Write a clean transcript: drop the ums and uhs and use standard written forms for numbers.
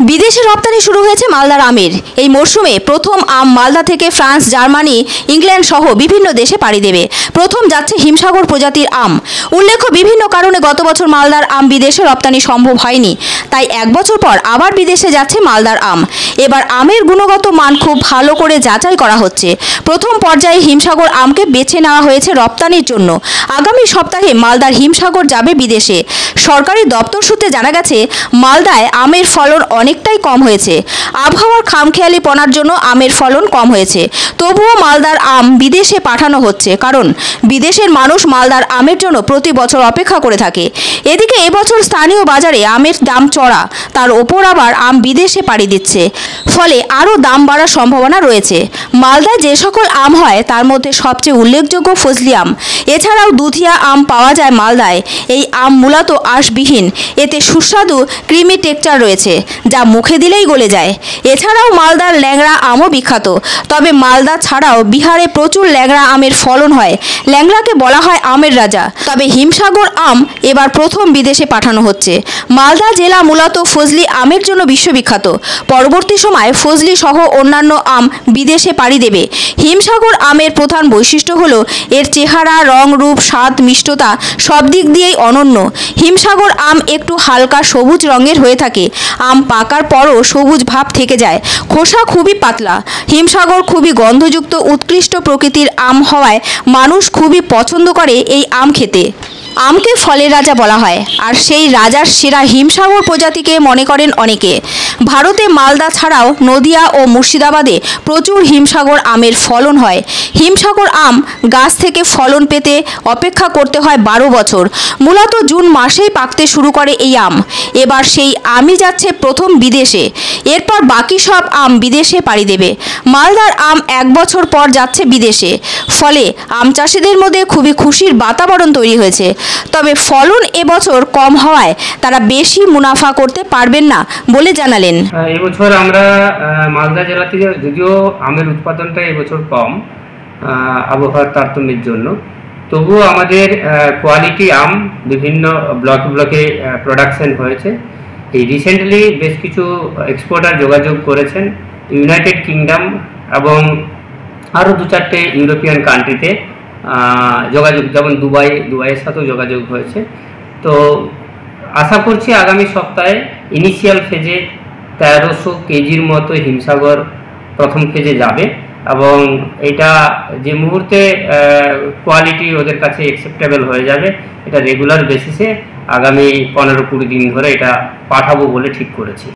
বিদেশে রপ্তানি শুরু হয়েছে মালদার আমের। এই মরশুমে প্রথম আম মালদা থেকে ফ্রান্স, জার্মানি, ইংল্যান্ড সহ বিভিন্ন দেশে পাড়ি দেবে। প্রথম যাচ্ছে হিমসাগর প্রজাতির আম। উল্লেখ্য, বিভিন্ন কারণে গত বছর মালদার আম বিদেশে রপ্তানি সম্ভব হয়নি, তাই এক বছর পর আবার বিদেশে যাচ্ছে মালদার আম। এবার আমের গুণগত মান খুব ভালো করে যাচাই করা হচ্ছে। প্রথম পর্যায়ে হিমসাগর আমকে বেছে নেওয়া হয়েছে রপ্তানির জন্য। আগামী সপ্তাহে মালদার হিমসাগর যাবে বিদেশে। সরকারি দপ্তর সূত্রে জানা গেছে, মালদায় আমের ফলন অনেকটাই কম হয়েছে। আবহাওয়ার খামখেয়ালিপনার জন্য আমের ফলন কম হয়েছে। তবুও মালদার আম বিদেশে পাঠানো হচ্ছে, কারণ বিদেশের মানুষ মালদার আমের জন্য প্রতি বছর অপেক্ষা করে থাকে। এদিকে এবছর স্থানীয় বাজারে আমের দাম চড়া, তার ওপর আবার আম বিদেশে পাড়ি দিচ্ছে, ফলে আরও দাম বাড়ার সম্ভাবনা রয়েছে। মালদায় যে সকল আম হয় তার মধ্যে সবচেয়ে উল্লেখযোগ্য ফজলি আম। এছাড়াও দুধিয়া আম পাওয়া যায় মালদায়। এই আম মূলত আঁশবিহীন, এতে সুস্বাদু ক্রিমি টেক্সচার রয়েছে, যা মুখে দিলেই গলে যায়। এছাড়াও মালদার ল্যাংড়া আমও বিখ্যাত। তবে মালদা ছাড়াও বিহারে প্রচুর ল্যাংড়া আমের ফলন হয়। ল্যাংড়াকে বলা হয় আমের রাজা। তবে হিমসাগর আম এবার প্রথম বিদেশে পাঠানো হচ্ছে। মালদা জেলা মূলত ফজলি আমের জন্য বিশ্ববিখ্যাত। পরবর্তী সময় ফজলি সহ অন্যান্য আম বিদেশে পাড়ি দেবে। হিমসাগর আমের প্রধান বৈশিষ্ট্য হলো এর চেহারা, রং, রূপ, স্বাদ, মিষ্টতা সব দিক দিয়েই অনন্য। হিমসাগর আম একটু হালকা সবুজ রঙের হয়ে থাকে। আম পাকার পরও সবুজ ভাব থেকে যায়। খোসা খুবই পাতলা। হিমসাগর খুবই গন্ধযুক্ত, উৎকৃষ্ট প্রকৃতির আম হওয়ায় মানুষ খুবই পছন্দ করে এই আম খেতে। আমকে ফলের রাজা বলা হয়, আর সেই রাজার সেরা হিমসাগর প্রজাতিকে মনে করেন অনেকে। ভারতে মালদা ছাড়াও নদিয়া ও মুর্শিদাবাদে প্রচুর হিমসাগর আমের ফলন হয়। হিমসাগর আম গাছ থেকে ফলন পেতে অপেক্ষা করতে হয় 12 বছর। মূলত জুন মাসেই পাকতে শুরু করে এই আম। এবার সেই আমই যাচ্ছে প্রথম বিদেশে। এরপর বাকি সব আম বিদেশে পাড়ি দেবে। মালদার আম 1 বছর পর যাচ্ছে বিদেশে। ফলে আম চাষিদের মধ্যে খুবই খুশির বাতাবরণ তৈরি হয়েছে। তবে ফলন এবছর কম হওয়ায় তারা বেশি মুনাফা করতে পারবেন না বলে জানালেন। এবছর আমরা মালদা জেলা থেকে, যদিও আমের উৎপাদনটা এবছর কম আবহাওয়ার তারতম্যের জন্য, তবুও আমাদের কোয়ালিটি আম বিভিন্ন ব্লকে প্রোডাকশন হয়েছে। এই রিসেন্টলি বেশ কিছু এক্সপোর্টার যোগাযোগ করেছেন ইউনাইটেড কিংডম এবং আরও 2-4টে ইউরোপিয়ান কান্ট্রিতে যোগাযোগ, যেমন দুবাইয়ের সাথেও যোগাযোগ হয়েছে। তো আশা করছি আগামী সপ্তাহে ইনিশিয়াল ফেজে 1300 কেজির মতো হিমসাগর প্রথম ফেজে যাবে, এবং এটা যে মুহূর্তে কোয়ালিটি ওদের কাছে অ্যাকসেপ্টেবল হয়ে যাবে, এটা রেগুলার বেসিসে আগামী 15-20 দিন ধরে এটা পাঠাবো বলে ঠিক করেছি।